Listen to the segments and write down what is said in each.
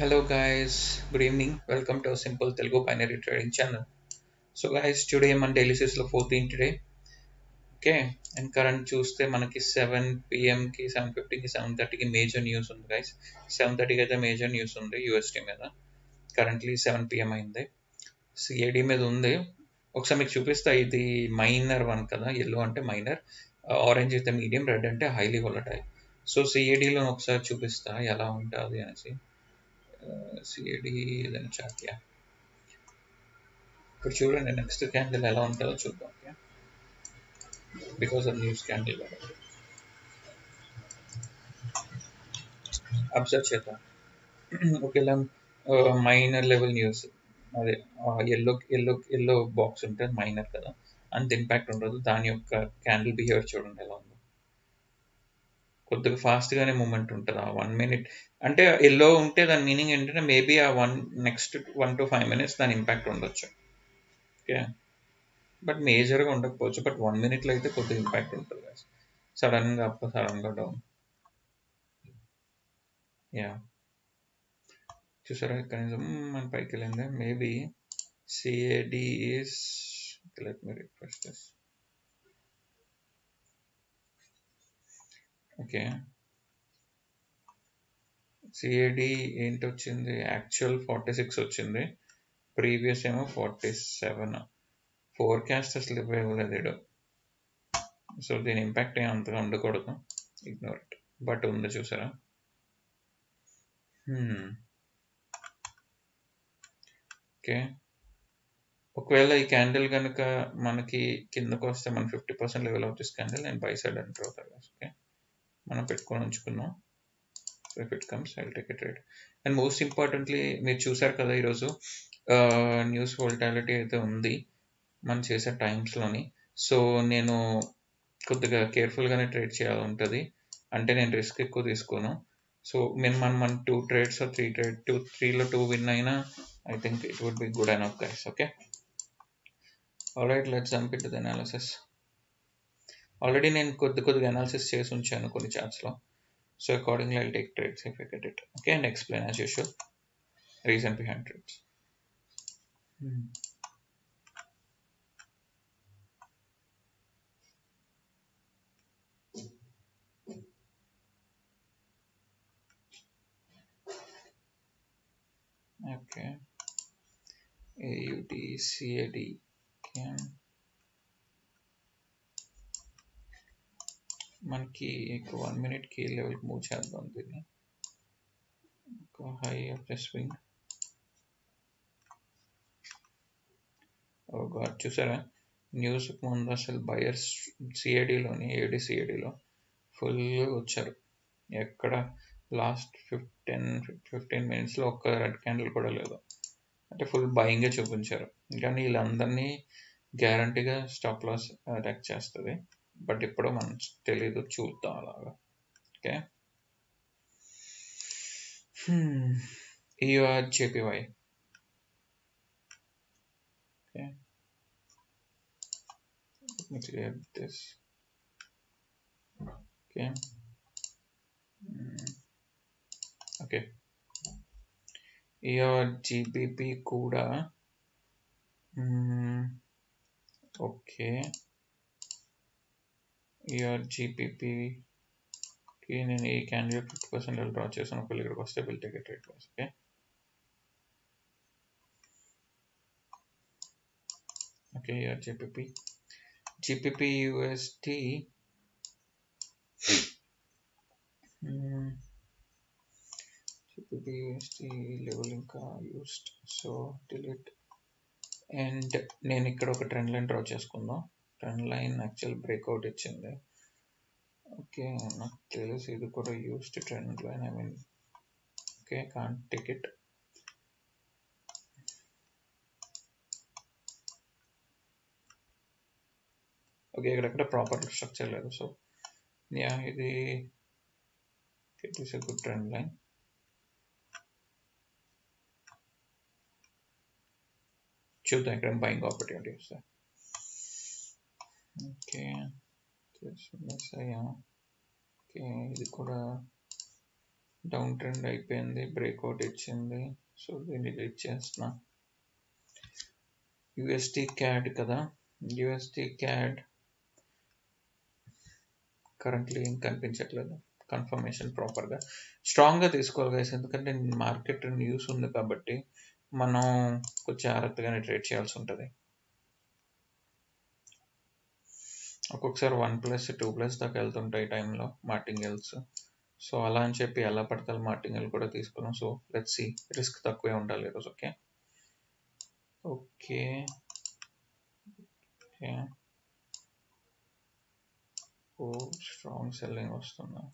Hello guys, good evening. Welcome to a simple Telugu binary trading channel. So guys, today మన daily sales లో 14 today. Okay, and current చూస్తే మనకి 7 PM కి 7:50 కి 7:30 కి major news ఉంది guys. 7:30 కి అయితే మేజర్ న్యూస్ ఉంది USD మీద. కరెంట్లీ 7 PM అయింది. CAD మీద ఉంది. ఒకసారి మీకు చూపిస్తా, ఇది మైనర్ వన్ కదా, ఎల్లో అంటే మైనర్, ఆరెంజ్ అయితే మీడియం, రెడ్ అంటే హైలీ వోలటైల్. సో సిఏడిలో ఒకసారి చూపిస్తా ఎలా ఉంటుంది అనేసి. సిఏడి ఏదైనా చాట్, ఇప్పుడు చూడండి నెక్స్ట్ క్యాండిల్ ఎలా ఉంటుందో చూద్దాం. Because of news candle observe చేద్దాం. ఒకవేళ మైనర్ లెవెల్ న్యూస్, అదే ఎల్లో ఎల్లో ఎల్లో బాక్స్ ఉంటుంది, మైనర్ కదా, అంత ఇంపాక్ట్ ఉండదు. దాని యొక్క క్యాండిల్ బిహేవియర్ చూడండి ఎలా ఉందో. కొద్దిగా ఫాస్ట్గానే మూమెంట్ ఉంటుంది. ఆ 1 minute అంటే ఎల్లో ఉంటే దాని మీనింగ్ ఏంటంటే మేబీ ఆ నెక్స్ట్ 1 to 5 minutes దాని ఇంపాక్ట్ ఉండొచ్చు. ఓకే, బట్ మేజర్గా ఉండకపోవచ్చు. బట్ 1 minute అయితే కొద్దిగా ఇంపాక్ట్ ఉంటుంది. సడన్గా అప్, సడన్గా డౌన్. యా, చూసారా ఇక్కడ నుంచి మన పైకి వెళ్ళింది. Maybe CAD is, let me refresh this. Okay, CAD ఏంటి వచ్చింది, యాక్చువల్ 46 వచ్చింది, ప్రీవియస్ ఏమో 47. ఫోర్కాస్ట్ అసలు ఇవ్వలేదు. సో దీని ఇంపాక్ట్ ఏం అంతగా ఉండకూడదు, ఇగ్నోర్ ఇట్. బట్ ఉంది చూసారా. ఓకే, ఒకవేళ ఈ క్యాండిల్ కనుక మనకి కిందకు వస్తే మన 50% లెవెల్ ఆఫ్ దిస్ క్యాండిల్ నేను బై సైడ్ ఎంటర్ అవుతాను. ఓకే, మనం పెట్టుకొని ఉంచుకుందాం. So if it comes I will take it right. And most importantly మీరు చూసారు కదా ఈరోజు న్యూస్ వోల్టాలిటీ అయితే ఉంది మనం చేసే టైమ్స్లోని. సో నేను కొద్దిగా కేర్ఫుల్గానే ట్రేడ్ చేయాలి ఉంటుంది, అంటే నేను రిస్క్ ఎక్కువ తీసుకోను. సో మన 2 trades 3 trade 3లో 2 విన్ అయినా I think it would be good enough guys. Okay, alright, let's jump into the analysis. Already నేను కొద్దిగా అనాలిసిస్ చేసి ఉంచాను కొన్ని చార్ట్స్లో. So accordingly I'll take trades if I get it. Okay, and explain as usual reason behind trades. Okay, AUD CAD. మనకి 1 minute కి లెవెల్కి move చేద్దాం దీన్ని. ఒక హై ఆఫ్ ద స్వింగ్. చూసారా న్యూస్ ముందు అసలు బయర్స్ సిఏడిలోని AUD-CADలో ఫుల్ వచ్చారు. ఎక్కడ లాస్ట్ 15 minutesలో ఒక్క రెడ్ క్యాండిల్ కూడా లేదు. అంటే ఫుల్ బయింగే చూపించారు. కానీ వీళ్ళందరినీ గ్యారంటీగా స్టాప్ లాస్ అటాక్ చేస్తుంది. బట్ ఇప్పుడు మనకు తెలీదు, చూద్దాం అలాగా. Okay, EUR-JPY. Okay, let me clear this. Okay, okay, EUR-GBP కూడా ఓకే. EUR-GBPకి నేను ఈ క్యాండిల్ 50% డ్రా చేశాను. ఒకవేళ ఇక్కడికి వస్తే will take it right. Okay, okay, EUR-GBP, GBP-USD GBP-USD level ఇంకా యూస్డ్, సో డిలీట్. అండ్ నేను ఇక్కడ ఒక ట్రెండ్ లైన్ డ్రా చేసుకుందాం. ట్రెండ్ లైన్ యాక్చువల్ బ్రేక్అవుట్ ఇచ్చింది. ఓకే, నాకు తెలుసు ఇది కూడా used trend line. I mean okay, can't take it. Okay, ఇక్కడెక్కడ ప్రాపర్ స్ట్రక్చర్ లేదు. సో యా, ఇది it is a good trend line. చూద్దాం ఇక్కడ బయింగ్ ఆపర్చునిటీ వస్తాయి. ఓకే, మిస్ అయ్యా. ఓకే, ఇది కూడా డౌన్ ట్రెండ్ అయిపోయింది, బ్రేక్అవుట్ ఇచ్చింది. సో దీన్ని రీచ్ చేస్తున్నా. యూఎస్టీ క్యాడ్ కదా, యూఎస్టీ క్యాడ్ కరెంట్లీ ఏం కనిపించట్లేదు. కన్ఫర్మేషన్ ప్రాపర్గా స్ట్రాంగ్గా తీసుకోవాలి గైస్, ఎందుకంటే మార్కెట్ న్యూస్ ఉంది కాబట్టి మనం కొంచెం జాగ్రత్తగానే ట్రేడ్ చేయాల్సి ఉంటుంది. ఒక్కొక్కసారి 1+ 2+ దాకా వెళ్తుంటాయి ఈ టైంలో మార్టింగల్స్. సో అలా అని చెప్పి ఎలా పడతారు మార్టింగల్ కూడా తీసుకున్నాం. సో లెట్స్ సీ, రిస్క్ తక్కువే ఉండాలి ఈరోజు. Okay okay okay. Oh strong selling వస్తుందా?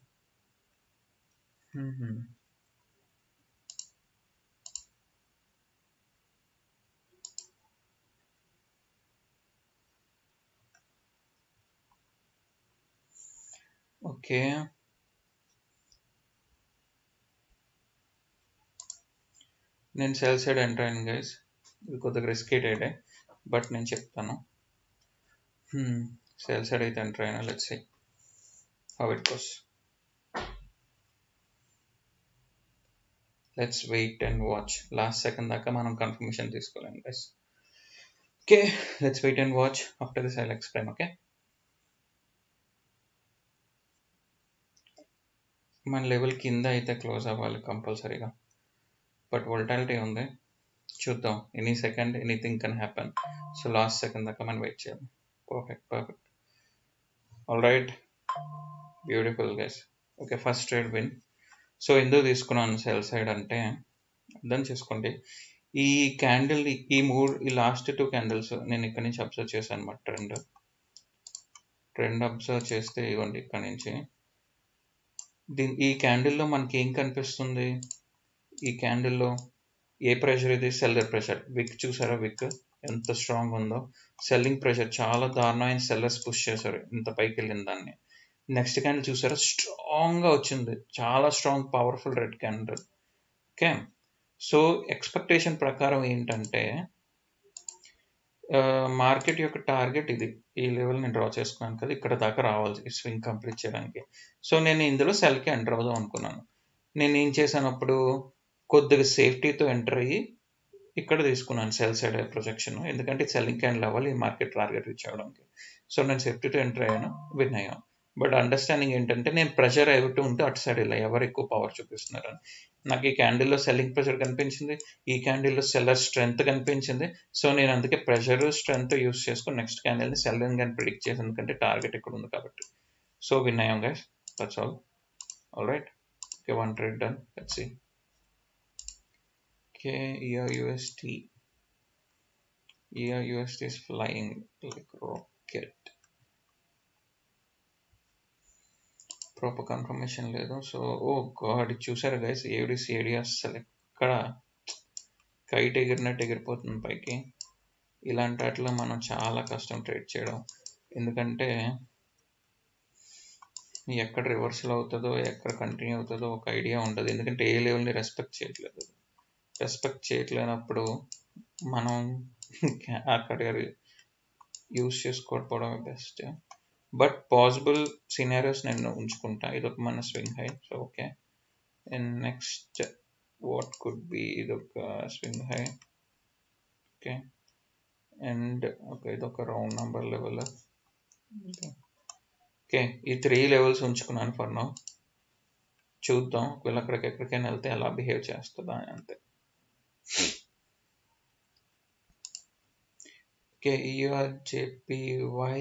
ఓకే, నేను సెల్ సైడ్ ఎంటర్ అయ్యాను గైస్. ఇది కొద్దిగా రిస్కీ ట్రేడే, బట్ నేను చెప్తాను. సెల్ సైడ్ అయితే ఎంటర్ అయినా, let's see how it goes. Let's wait and watch. Last second దాకా మనం కన్ఫర్మేషన్ తీసుకోలేము guys. Okay, let's wait and watch. After this I will explain. Okay, మన లెవెల్ కింద అయితే క్లోజ్ అవ్వాలి కంపల్సరీగా, బట్ వోల్టాలిటీ ఉంది, చూద్దాం. Any second anything can happen. So last second దాకా మనం వెయిట్ చేయాలి. Perfect. All right, beautiful guys. Okay, first trade win. So ఎందుకు తీసుకున్నాను సెల్ సైడ్ అంటే, అర్థం చేసుకోండి. ఈ క్యాండిల్, ఈ లాస్ట్ 2 క్యాండిల్స్ నేను ఇక్కడ నుంచి అబ్జర్వ్ చేశాను అనమాట. ట్రెండ్ అబ్జర్వ్ చేస్తే ఇవ్వండి ఇక్కడ నుంచి ఈ క్యాండిల్లో మనకి ఏం కనిపిస్తుంది? ఈ క్యాండిల్లో ఏ ప్రెషర్ ఇది? Seller pressure. విక్ చూసారా? విక్ ఎంత స్ట్రాంగ్ ఉందో. సెల్లింగ్ ప్రెషర్ చాలా దారుణమైన, సెల్లర్స్ పుష్ చేశారు ఇంత పైకి వెళ్ళిన దాన్ని. నెక్స్ట్ క్యాండిల్ చూసారా? స్ట్రాంగ్గా వచ్చింది, చాలా strong powerful red candle. Okay, so expectation ప్రకారం ఏంటంటే మార్కెట్ యొక్క టార్గెట్ ఇది, ఈ లెవెల్ నేను డ్రా చేసుకున్నాను కదా, ఇక్కడ దాకా రావాలి ఈ స్వింగ్ కంప్లీట్ చేయడానికి. సో నేను ఇందులో సెల్కి ఎంటర్ అవుదాం అనుకున్నాను. నేను ఏం చేశాను అప్పుడు, కొద్దిగా సేఫ్టీతో ఎంటర్ అయ్యి ఇక్కడ తీసుకున్నాను సెల్ సైడ్ ప్రొజెక్షన్, ఎందుకంటే సెల్లింగ్ క్యాండిల్ అవ్వాలి ఈ మార్కెట్ టార్గెట్ రీచ్ అవ్వడానికి. సో నేను సేఫ్టీతో ఎంటర్ అయ్యాను, విన్ అయ్యాను. బట్ అండర్స్టాండింగ్ ఏంటంటే, నేను ప్రెషర్ అవుతూ ఉంటే అటు సైడ్ ఇలా ఎవరు ఎక్కువ పవర్ చూపిస్తున్నారని. నాకు ఈ క్యాండిల్లో సెల్లింగ్ ప్రెషర్ కనిపించింది, ఈ క్యాండిల్లో సెల్లర్ స్ట్రెంగ్త్ కనిపించింది. సో నేను అందుకే ప్రెషర్ స్ట్రెంగ్త్ యూస్ చేసుకుని నెక్స్ట్ క్యాండిల్ని సెల్లింగ్ అని ప్రిడిక్ట్ చేసి, ఎందుకంటే టార్గెట్ ఇక్కడ ఉంది కాబట్టి. సో విన్ అయ్యాం guys, that's all right. Okay, 1 trade done. Let's see. Okay, EUSD is flying like rocket. Proper confirmation లేదు. సో ఓ గాడ్, చూసారా గైస్, ఏడి అసలు ఎక్కడ కైట్ ఎగిరినట్టు ఎగిరిపోతుంది పైకి. ఇలాంటి వాటిలో మనం చాలా కష్టం ట్రేడ్ చేయడం, ఎందుకంటే ఎక్కడ రివర్సల్ అవుతుందో ఎక్కడ కంటిన్యూ అవుతుందో ఒక ఐడియా ఉండదు, ఎందుకంటే ఏ లెవెల్ని రెస్పెక్ట్ చేయట్లేనప్పుడు మనం అక్కడ యూస్ చేసుకోకపోవడం బెస్ట్. బట్ పాసిబుల్ సినారియోస్ నేను ఉంచుకుంటా. ఇదొక మన swing high. So okay, and next what could be, ఇదొక swing high. Okay, and okay, ఇదొక రౌండ్ నెంబర్ లెవెల్. ఓకే, ఈ 3 లెవెల్స్ ఉంచుకున్నాను ఫర్ నౌ. చూద్దాం ఒకవేళ అక్కడికి ఎక్కడికైనా వెళ్తే ఎలా బిహేవ్ చేస్తుందా అని, అంతే. ఓకే, ERJPY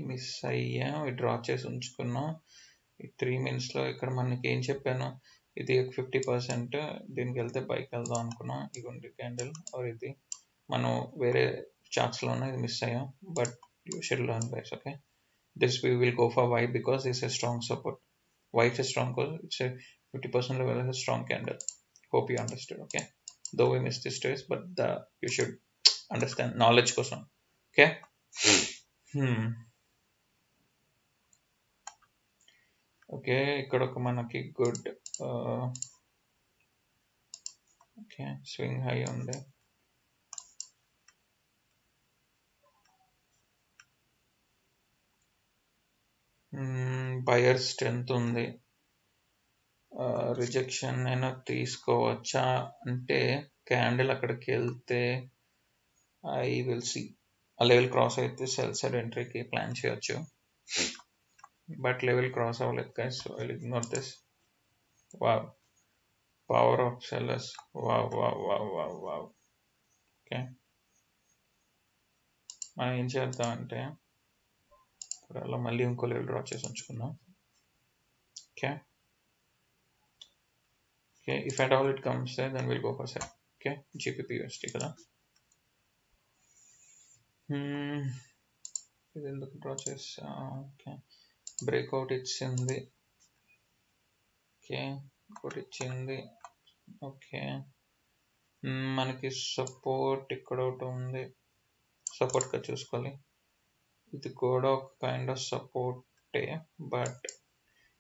మిస్ అయ్యాం, డ్రా చేసి ఉంచుకున్నాం. ఈ 3 minutesలో ఇక్కడ మనకి ఏం చెప్పాను, ఇది 50%, దీనికి వెళ్తే బైక్ వెళ్దాం అనుకున్నాం. ఇదిగోండి క్యాండిల్, ఇది మనం వేరే చార్ట్స్లోనే ఇది మిస్ అయ్యాం. But you should learn guys. Okay, this we will go for why, because it's a strong support. Why it's a strong call? It's a 50% level is a strong candle. Hope you understood. Okay, though we missed this trace, but you should understand knowledge కోసం. Okay, okay, ఇక్కడ ఒక మనకి good okay swing high ఉంది. Buyer strength ఉంది. Rejection అయినా తీసుకోవచ్చా అంటే candle అక్కడికి వెళ్తే ఐ విల్ సి ఆ లెవెల్ క్రాస్ అయితే సెల్ సైడ్ ఎంట్రీకి ప్లాన్ చేయొచ్చు, బట్ లెవెల్ క్రాస్ అవ్వలేదు guys, so I will ignore this. Wow, power of sellers, wow wow wow wow wow. Okay, మనం ఏం చేద్దాం అంటే ఇప్పుడు అలా మళ్ళీ ఇంకో లెవెల్ డ్రా చేసి ఉంచుకుందాం. Okay okay, if at all it comes there then will go for sell. Okay, GBP USD కదా. ఇది ఎందుకు డ్రా చేసా? ఓకే, బ్రేక్అవుట్ ఇచ్చింది. ఓకే, ఇంకోటి ఇచ్చింది. ఓకే, మనకి సపోర్ట్ ఇక్కడ ఒకటి ఉంది, సపోర్ట్గా చూసుకోవాలి. ఇది కూడా ఒక కైండ్ ఆఫ్ సపోర్టే, బట్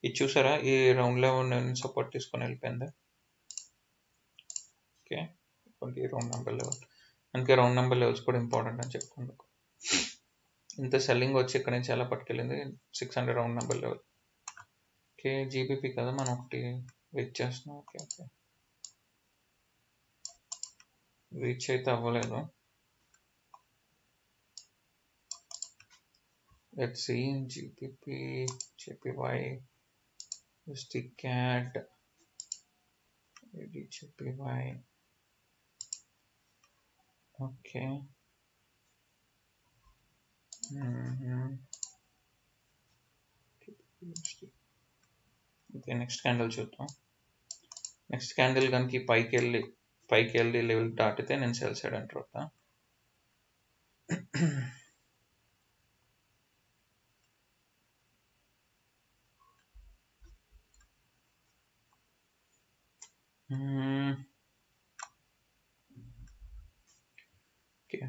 ఇది చూసారా ఈ రౌండ్లో నేను సపోర్ట్ తీసుకొని వెళ్ళిపోయింది. ఓకే, ఈ రౌండ్ నెంబర్ లెవెల్, అందుకే రౌండ్ నెంబర్ లెవెల్స్ కూడా ఇంపార్టెంట్ అని చెప్తాను. ఇంత సెల్లింగ్ వచ్చి ఇక్కడ నుంచి ఎలా పట్టుకెళ్ళింది 600 round number level. Okay, GBP కదా, మనం ఒకటి వెయిట్ చేస్తున్నాం. ఓకే ఓకే, రీచ్ అయితే అవ్వలేదు. Let's see GBP, JPY, USD CAD, JPY. Okay, okay, next candle చూద్దాం. నెక్స్ట్ క్యాండిల్ కనుక పైకి వెళ్ళి లెవెల్ దాటితే నేను సెల్ సైడ్ ఎంటర్ అవుతా. ఓకే,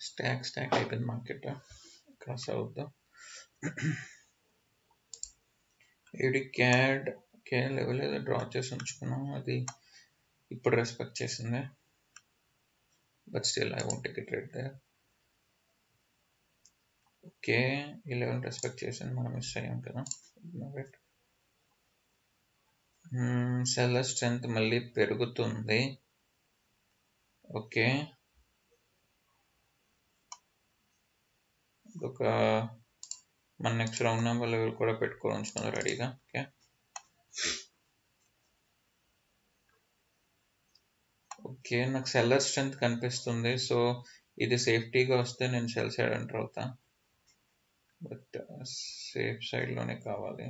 స్టాక్ అయిపోయింది మార్కెట్, క్రాస్ అవుద్దాం. AUD CAD ఓకే, లెవెల్ ఏదో డ్రా చేసి ఉంచుకున్నాం, అది ఇప్పుడు రెస్పెక్ట్ చేసింది, but still I won't take it right there. Okay, ఈ లెవెల్ రెస్పెక్ట్ చేసింది, మనం మిస్ అయ్యాం కదా. సెల్లర్ స్ట్రెంత్ మళ్ళీ పెరుగుతుంది. ఓకే, ఒక మన నెక్స్ట్ రౌండ్ నెంబర్ లెవెల్ కూడా పెట్టుకొని ఉంచుకుందాం రెడీగా. ఓకే ఓకే, నాకు సెల్లర్ స్ట్రెంత్ కనిపిస్తుంది, సో ఇది సేఫ్టీగా వస్తే నేను సెల్ సైడ్ ఎంటర్ అవుతా, బట్ సేఫ్ సైడ్లోనే కావాలి.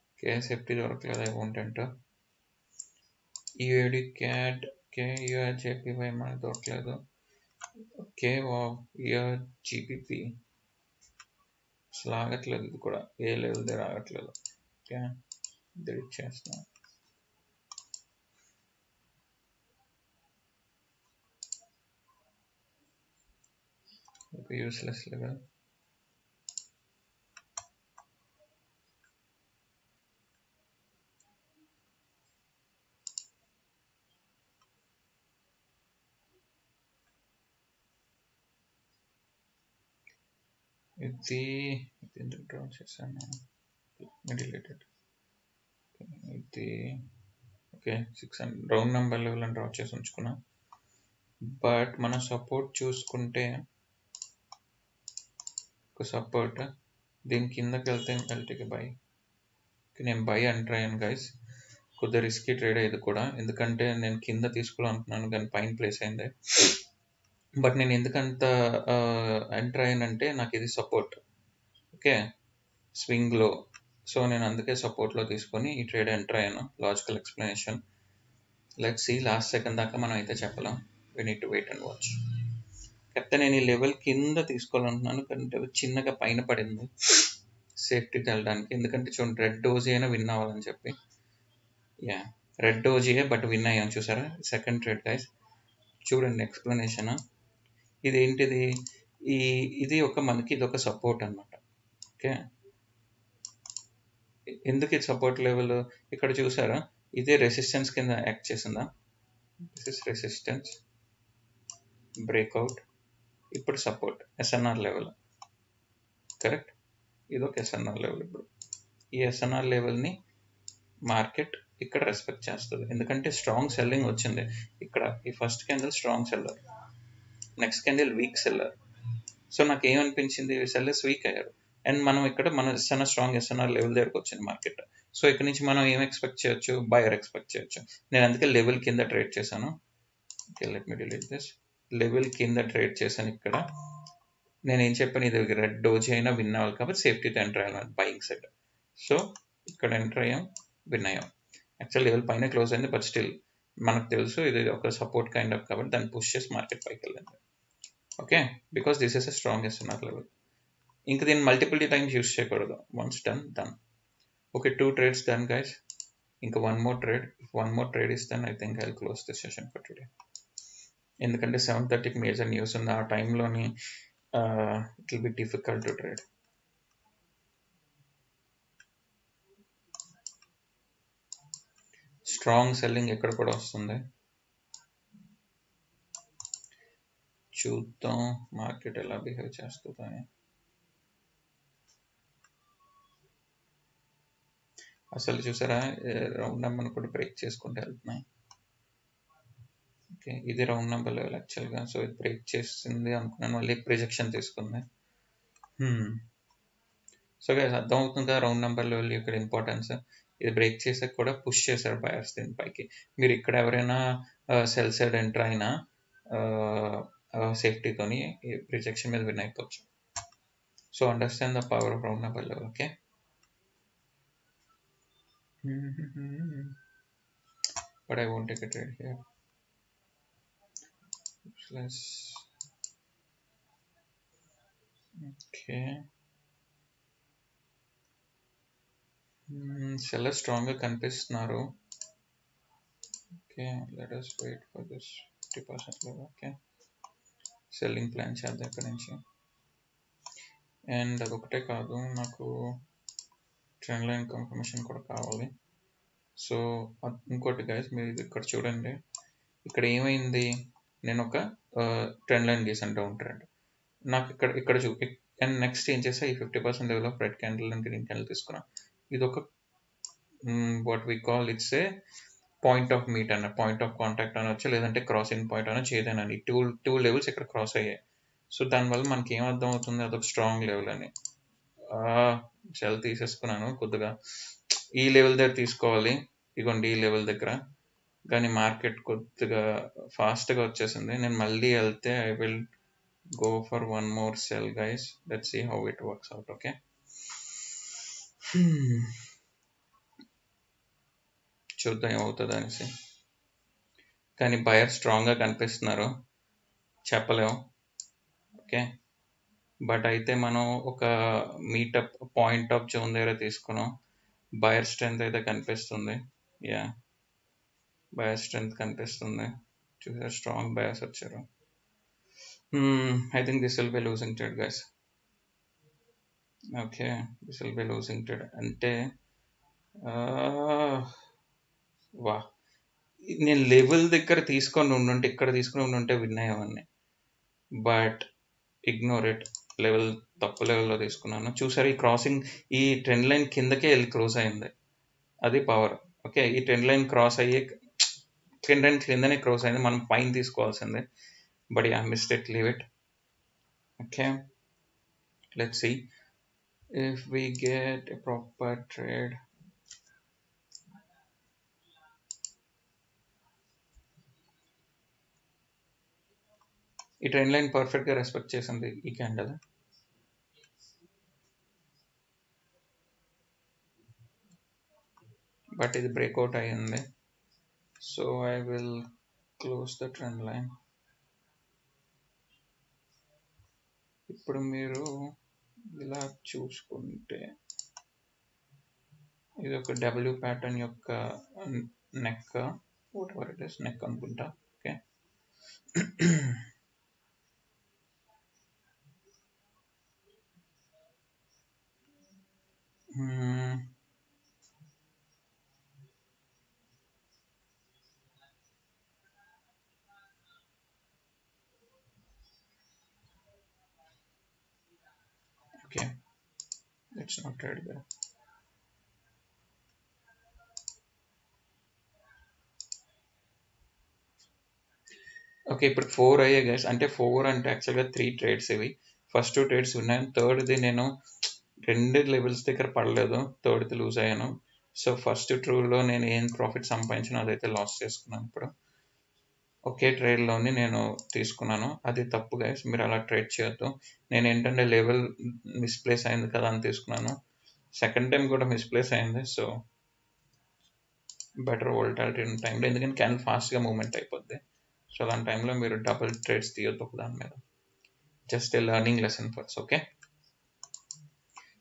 ఓకే, సేఫ్టీ దొరకలేదు, I won't enter. UAD CAD, okay, JPY మనకు దొరకలేదు. ఓకే, GBP అసలు ఆగట్లేదు, ఇది కూడా ఏ లెవెల్ దగ్గర ఆగట్లేదు. ఓకే, డిలీట్ చేస్తాం. ఒక యూస్లెస్ లెవెల్. ఇది ఎందుకు డ్రా చేశాను, డిలీటెడ్. ఇది ఓకే, 600 రౌండ్ నెంబర్ లెవెల్ అని డ్రా చేసి ఉంచుకున్నా, బట్ మన సపోర్ట్ చూసుకుంటే ఒక సపోర్ట్ దీని కిందకి వెళ్తే ఎల్టీకి బై. నేను బై ఎంటర్ అయ్యాను గైస్, కొద్దిగా రిస్కీ ట్రేడ్ ఇది కూడా, ఎందుకంటే నేను కింద తీసుకోవాలనుకున్నాను కానీ పైన ప్లేస్ అయింది. బట్ నేను ఎందుకంత ఎంటర్ అయ్యానంటే నాకు ఇది సపోర్ట్, ఓకే, స్వింగ్లో, సో నేను అందుకే సపోర్ట్లో తీసుకొని ఈ ట్రేడ్ ఎంటర్ అయ్యాను. Logical explanation, let's see. Last second దాకా మనం అయితే చెప్పలేం, we need to wait and watch. కాకపోతే నేను ఈ లెవెల్ కింద తీసుకోవాలనుకున్నాను కానీ చిన్నగా పైన పడింది సేఫ్టీకి వెళ్ళడానికి, ఎందుకంటే చూడండి రెడ్ డోజీ అయినా విన్ అవ్వాలని చెప్పి. యా, రెడ్ డోజీయే బట్ విన్ అయ్యాం, చూసారా సెకండ్ ట్రేడ్ గైస్. చూడండి ఎక్స్ప్లెనేషన్, ఇదేంటిది, ఇది మనకి ఇది ఒక సపోర్ట్ అనమాట. ఓకే, ఎందుకు ఇది సపోర్ట్ లెవెల్ ఇక్కడ చూసారా, ఇదే రెసిస్టెన్స్ కింద యాక్ట్ చేసిందా? దిస్ ఇస్ రెసిస్టెన్స్, బ్రేక్అవుట్, ఇప్పుడు సపోర్ట్ ఎస్ఎన్ఆర్ లెవెల్, కరెక్ట్. ఇది ఒక ఎస్ఎన్ఆర్ లెవెల్. ఇప్పుడు ఈ ఎస్ఎన్ఆర్ లెవెల్ని మార్కెట్ ఇక్కడ రెస్పెక్ట్ చేస్తుంది, ఎందుకంటే స్ట్రాంగ్ సెల్లింగ్ వచ్చింది ఇక్కడ. ఈ first candle strong seller, next candle week seller. So నాకు ఏమనిపించింది, సెల్లర్స్ వీక్ అయ్యారు అండ్ మనం ఇక్కడ మన ఎస్ఎన్ఆర్ స్ట్రాంగ్ ఎస్ఎన్ఆర్ లెవెల్ దగ్గరకు వచ్చింది మార్కెట్. సో ఇక్కడ నుంచి మనం ఏం ఎక్స్పెక్ట్ చేయొచ్చు, బయర్ ఎక్స్పెక్ట్ చేయొచ్చు. నేను అందుకే లెవెల్ కింద ట్రేడ్ చేశాను. Okay, let me delete this. Level కింద ట్రేడ్ చేశాను ఇక్కడ. నేను ఏం చెప్పాను, ఇది రెడ్ డోజీ అయినా విన్ అవ్వాలి కాబట్టి సేఫ్టీతో ఎంటర్ అయ్యాను బయింగ్ సైడ్. సో ఇక్కడ ఎంటర్ అయ్యాం, విన్ అయ్యాం. యాక్చువల్ లెవెల్ పైన క్లోజ్ అయింది, బట్ స్టిల్ మనకు తెలుసు ఇది ఒక సపోర్ట్ కైండ్ ఆఫ్ కాబట్టి దాన్ని పుష్ చేసి మార్కెట్ పైకి వెళ్ళింది. Okay, because this is a strong SNR level. ఇంకా దీన్ని మల్టిపుల్ టైమ్స్ యూస్ చేయకూడదు. Once done, done. Okay, 2 trades done, guys. ఇంకా one more trade. If one more trade is done, I think I'll close this session for today. ఎందుకంటే 7:30కి major news ఉంది. ఆ టైంలోని it will be difficult to trade. Strong selling ఎక్కడ కూడా వస్తుంది, చూద్దాం market ఎలా బిహేవ్ చేస్తుందని. అసలు చూసారా, రౌండ్ నెంబర్ కూడా బ్రేక్ చేసుకుంటూ వెళ్తున్నాయి. ఓకే, ఇది రౌండ్ నెంబర్ లెవెల్ యాక్చువల్గా. సో ఇది బ్రేక్ చేసింది అనుకున్నాను, మళ్ళీ ప్రిజెక్షన్ తీసుకుంది. సో గైస్ అర్థమవుతుంది కదా రౌండ్ నెంబర్ లెవెల్ ఇక్కడ ఇంపార్టెన్స్. ఇది బ్రేక్ చేసాక కూడా పుష్ చేశారు బయర్స్ దీనిపైకి. మీరు ఇక్కడ ఎవరైనా సెల్ సైడ్ ఎంటర్ అయినా సేఫ్టీతోని రిజెక్షన్ మీద విన్ అయిపోవచ్చు. So understand the power of round number level. Okay, but I won't take a trade here. Let's okay. Sellers stronger కనిపిస్తున్నారు. Okay, let us wait for this 50% level. Okay, selling plan చేద్దాం ఇక్కడ నుంచి. And అదొకటే కాదు, నాకు trend line confirmation కూడా కావాలి. So ఇంకోటి గైస్, మీరు ఇక్కడ చూడండి, ఇక్కడ ఏమైంది, నేను ఒక ట్రెండ్ లైన్ గీసాను డౌన్ ట్రెండ్. నాకు ఇక్కడ చూపి అండ్ నెక్స్ట్ ఏం చేసా, ఈ 50% level of red candle and green candle తీసుకున్నా. ఇది ఒక what we call it's a point of meet అన్న, పాయింట్ ఆఫ్ కాంటాక్ట్ అనొచ్చు, లేదంటే క్రాసింగ్ పాయింట్ అనొచ్చు, ఏదైనా. టూ లెవెల్స్ ఇక్కడ క్రాస్ అయ్యాయి. సో దానివల్ల మనకి ఏం అర్థం అవుతుంది, అదొక స్ట్రాంగ్ లెవెల్ అని. సెల్ తీసేసుకున్నాను కొద్దిగా. ఈ లెవెల్ దగ్గర తీసుకోవాలి, ఇగోండి ఈ లెవెల్ దగ్గర, కానీ మార్కెట్ కొద్దిగా ఫాస్ట్గా వచ్చేసింది. నేను మళ్ళీ వెళ్తే I will go for one more sell, guys. Let's see how it works out. Okay, చూద్దాం ఏమవుతుంది అనేసి. కానీ బయర్ స్ట్రాంగ్గా కనిపిస్తున్నారు, చెప్పలేము. ఓకే, బట్ అయితే మనం ఒక మీటప్ పాయింట్ ఆఫ్ జోన్ దగ్గర తీసుకున్నాం. బయర్ స్ట్రెంత్ అయితే కనిపిస్తుంది. యా, బయర్ స్ట్రెంత్ కనిపిస్తుంది. చూసారు, స్ట్రాంగ్ బయర్స్ వచ్చారు. I think this will be losing trade, guys. Okay, this will be losing trade. అంటే వా, నేను లెవెల్ దగ్గర తీసుకొని ఉండుంటే, ఇక్కడ తీసుకొని ఉండుంటే విన్ అయ్యేవాడిని. బట్ ఇగ్నోర్ ఇట్, లెవెల్ తప్పు లెవెల్లో తీసుకున్నాను. చూసారు, ఈ క్రాసింగ్ ఈ ట్రెండ్ లైన్ కిందకే వెళ్ళి క్లోజ్ అయింది, అది పవర్. ఓకే, ఈ ట్రెండ్ లైన్ క్రాస్ అయ్యి ట్రెండ్ లైన్ కిందనే క్రాస్ అయింది, మనం పైన తీసుకోవాల్సిందే. But I missed it, leave it. Okay, let's see if we get a proper trade. ఈ ట్రెండ్ లైన్ పర్ఫెక్ట్ గా రెస్పెక్ట్ చేసింది ఈ క్యాండిల్. బట్ ఇది బ్రేక్అవుట్ అయ్యింది. So I will close the trend line. ఇప్పుడు మీరు ఇలా చూసుకుంటే ఇది ఒక డబ్ల్యూ ప్యాటర్న్ యొక్క neck, what ever it is, neck అనుకుంటా. Okay, okay, it's not ready there. Okay, ఇప్పుడు 4 అయ్యాయి గైస్. అంటే 4 అంటే యాక్చువల్గా 3 ట్రేడ్స్ ఇవి. ఫస్ట్ 2 ట్రేడ్స్ ఉన్నాయి, థర్డ్ది నేను 2 లెవెల్స్ దగ్గర పడలేదు, థర్డ్ది లూజ్ అయ్యాను. సో ఫస్ట్ ట్రూలో నేను ఏం ప్రాఫిట్ సంపాదించినా అదైతే లాస్ చేసుకున్నాను. ఇప్పుడు ఒకే ట్రేడ్లోని నేను తీసుకున్నాను, అది తప్పు గైస్, మీరు అలా ట్రేడ్ చేయొద్దు. నేను ఏంటంటే లెవెల్ మిస్ప్లేస్ అయింది కదా అని తీసుకున్నాను, సెకండ్ టైం కూడా మిస్ప్లేస్ అయింది. సో బెటర్ వోల్టాలిటీ ఉన్న టైంలో, ఎందుకంటే క్యాండిల్ ఫాస్ట్గా మూవ్మెంట్ అయిపోద్ది. సో అలాంటి టైంలో మీరు డబుల్ ట్రేడ్స్ తీయొద్దు ఒక దాని మీద. Just a learning lesson for us. Okay,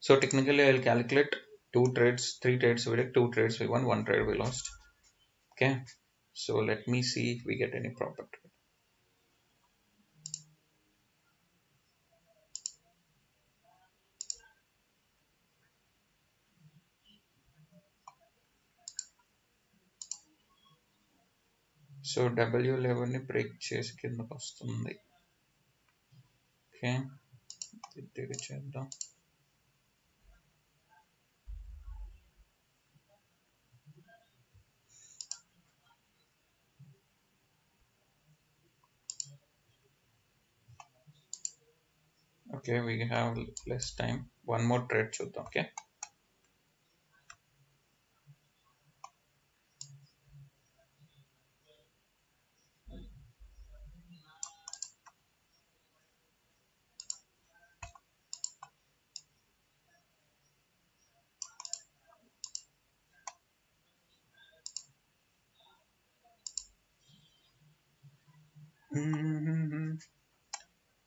so technically I will calculate 2 trades, 3 trades we did, 2 trades we won, 1 trade we lost. Okay, so let me see if we get any proper trade. So W11 ని break చేసి కిందకు వస్తుంది. Okay, తిరిగి చేద్దాం. Okay, we have less time, one more trade చూద్దాం. Okay,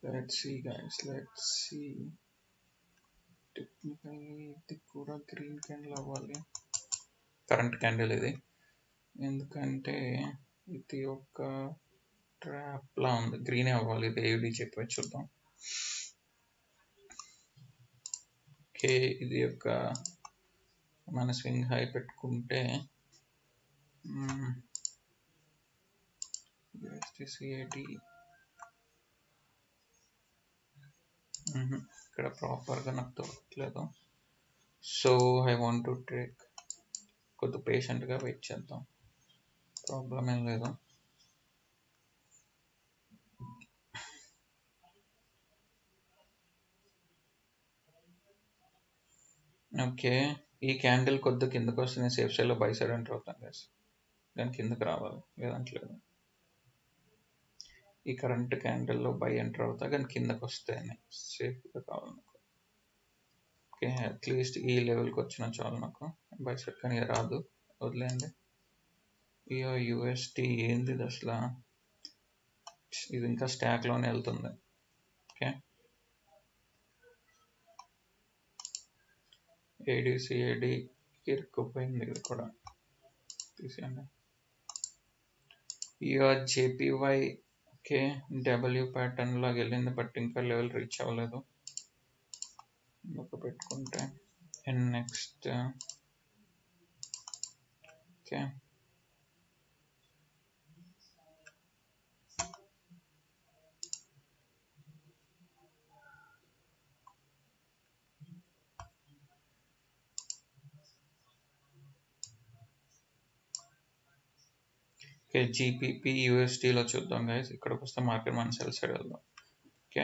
let's see guys, let's see. Technically ఇది కూడా green candle అవ్వాలి, కరెంట్ క్యాండిల్ ఇది, ఎందుకంటే ఇది ఒక ట్రాప్ లా ఉంది. గ్రీన్ అవ్వాలి, ఇది ఏడి చెప్పి చూద్దాం. ఓకే, ఇది ఒక మన స్వింగ్ హై పెట్టుకుంటే USDCAD ఇక్కడ ప్రాపర్గా నాకు దొరకట్లేదు. So I want to take, కొద్దిగా పేషెంట్గా వెయిట్ చేద్దాం, ప్రాబ్లం ఏం లేదు. ఓకే, ఈ క్యాండిల్ కొద్దిగా కిందకు వస్తే నేను సేఫ్ సైడ్లో బై సైడ్ ఎంటర్ అవుతాను గైస్, దాని కిందకి రావాలి, లేదంటలేదు. ఈ కరెంట్ క్యాండిల్లో బై ఎంటర్ అవుతా, కానీ కిందకు వస్తే సేఫ్గా కావాలి నాకు. ఓకే, అట్లీస్ట్ ఈ లెవెల్కి వచ్చినా చాలు నాకు బై సైడ్, కానీ రాదు, వదిలేయండి. ఇయో USD ఏంది అసలు, ఇది ఇంకా స్టాక్లోనే వెళ్తుంది. ఓకే, ADCAD ఇరుక్కుపోయింది, ఇది కూడా తీసేయండి. ఇయో JPY ఓకే, W ప్యాటర్న్ లాగా వెళ్ళింది, బట్ ఇంకా లెవెల్ రీచ్ అవ్వలేదు. పెట్టుకుంటే నెక్స్ట్ ఓకే, ఓకే GBP USDలో చూద్దాం గైస్. ఇక్కడికి వస్తే మార్కెట్ మన సెల్ సైడ్ వెళ్దాం. Okay,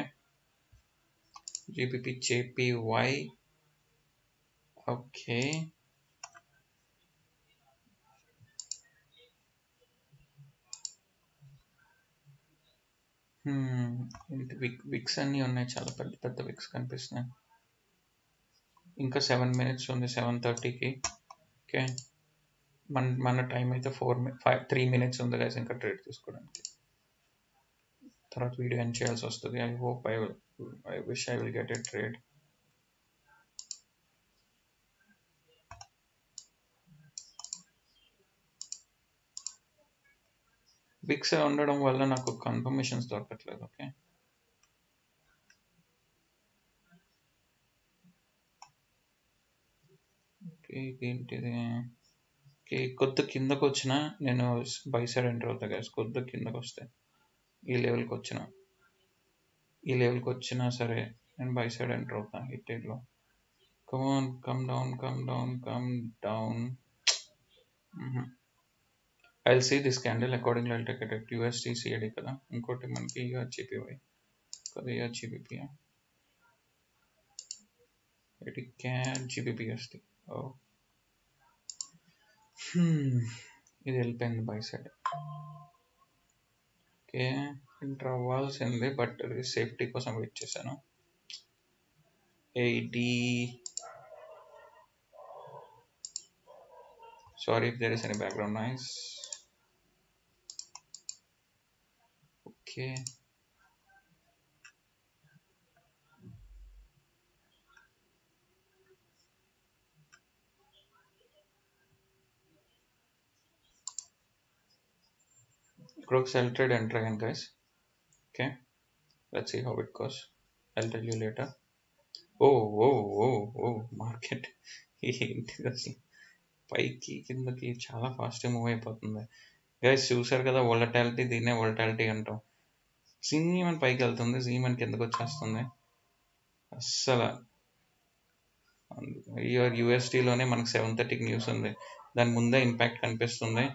GBP JPY okay, wicks అన్నీ ఉన్నాయి, చాలా పెద్ద పెద్ద విక్స్ కనిపిస్తున్నాయి. ఇంకా 7 minutes ఉంది 7:30కి. ఓకే, మన టైం అయితే 3 minutes ఉంది గైస్ ఇంకా ట్రేడ్ తీసుకోవడానికి. తర్వాత వీడియో ఎండ్ చేయాల్సి వస్తుంది. I wish I will get a trade. Wicks ఉండడం వల్ల నాకు కన్ఫర్మేషన్స్ దొరకట్లేదు. ఓకే, ఏంటిది, ఓకే కొద్ది కిందకు వచ్చిన నేను బై సైడ్ ఎంటర్ అవుతా గైస్. కొద్ది కిందకు వస్తే ఈ లెవెల్కి వచ్చినా సరే and buy side enter అవుతా hit లో. Come on, come down, come down, come down. I'll see this candle accordingly. I'll take it at USD CAD కదా, ఇంకోటి మనకి GPY కదా, GBP ఇది క్యాన్ GBP USD. ఇది వెళ్ళిపోయింది బై సైడ్. ఓకే, ఎంటర్ అవ్వాల్సింది, బట్ సేఫ్టీ కోసం వెయిట్ చేశాను. 80. Sorry if there is any background noise. Okay. Crooks, I'll trade enter again, guys. Okay, let's see how it goes. I'll tell you later. Oh, market ఏంటి అసలు పైకి కిందకి చాలా ఫాస్ట్గా move అయిపోతుంది గైస్. చూసారు కదా వోలటాలిటీ, దీన్నే వోలటాలిటీ అంటాం. జీమన్ పైకి వెళ్తుంది, జీమన్ కిందకి వచ్చేస్తుంది. అస్సలు యూఎస్డీలోనే మనకు 7:30కి న్యూస్ ఉంది, దాని ముందే ఇంపాక్ట్ కనిపిస్తుంది.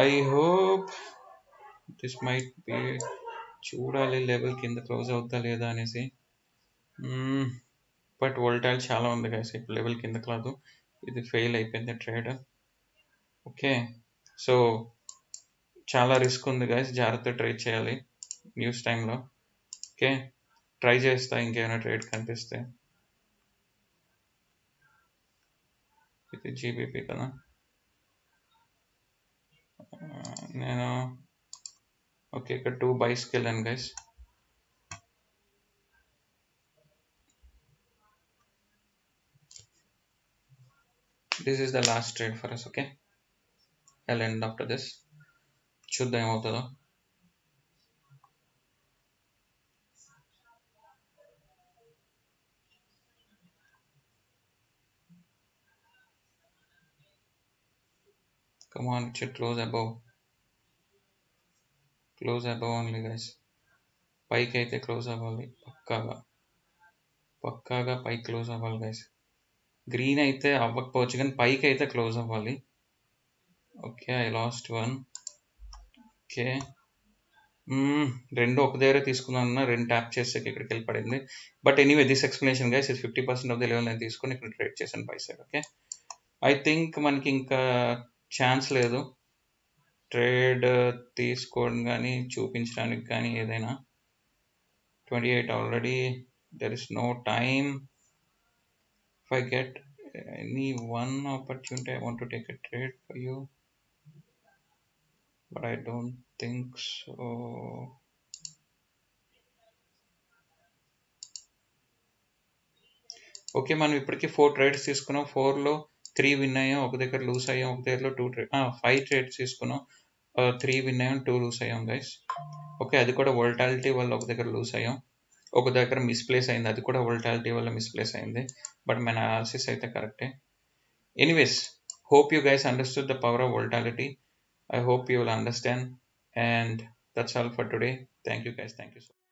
I hope this might be, చూడాలి లెవెల్ కింద క్లోజ్ అవుతా లేదా అనేసి. బట్ వోల్టాయిల్ చాలా ఉంది గైస్, ఇప్పుడు లెవెల్ కింద కాదు, ఇది ఫెయిల్ అయిపోయింది ట్రేడ్. ఓకే, సో చాలా రిస్క్ ఉంది గైస్, జాగ్రత్త ట్రేడ్ చేయాలి న్యూస్ టైంలో. ఓకే, ట్రై చేస్తా ఇంకేమైనా ట్రేడ్ కనిపిస్తే. ఇది జీబీపీ కదా, నేను ఓకే ఇక్కడ 2 బైస్కి వెళ్ళాను guys. This is the last trade for us. Okay, I'll end after this. చూద్దాం ఏమవుతుందో. Come on, it should close above. Close above only guys. పైకి అయితే క్లోజ్ అవ్వాలి, పక్కాగా పైకి క్లోజ్ అవ్వాలి గైస్. గ్రీన్ అయితే అవ్వకపోవచ్చు కానీ పైకి అయితే క్లోజ్ అవ్వాలి. Okay, I last 1. ఓకే, రెండు ఒక దగ్గర తీసుకున్నాను, రెండు ట్యాప్ చేసాక ఇక్కడికి వెళ్ళి పడింది. But anyway this explanation guys, 50% of the level నేను తీసుకొని ఇక్కడ ట్రేడ్ చేశాను by side. Okay, I think మనకి ఇంకా ఛాన్స్ లేదు ట్రేడ్ తీసుకోవడం కానీ చూపించడానికి కానీ ఏదైనా. 28 already, there is no time. If I get any one opportunity, I want to take a trade for you, but I don't think so. Okay, మనం ఇప్పటికీ 4 ట్రేడ్స్ తీసుకున్నాం. 4లో 3 విన్ అయ్యాం, ఒక దగ్గర లూస్ అయ్యాం, ఒక దగ్గరలో 5 ట్రేడ్స్ తీసుకున్నాం, 3 విన్ అయ్యాం, 2 లూస్ అయ్యాం గైస్. ఓకే, అది కూడా వోల్టాలిటీ వల్ల ఒక దగ్గర లూస్ అయ్యాం, ఒక దగ్గర మిస్ప్లేస్ అయింది, అది కూడా వోల్టాలిటీ వల్ల మిస్ప్లేస్ అయింది. బట్ మన అనాలిసిస్ అయితే కరెక్టే. Anyways, hope you guys understood the power of volatility. I hope you will understand, and that's all for today. Thank you guys, thank you so much.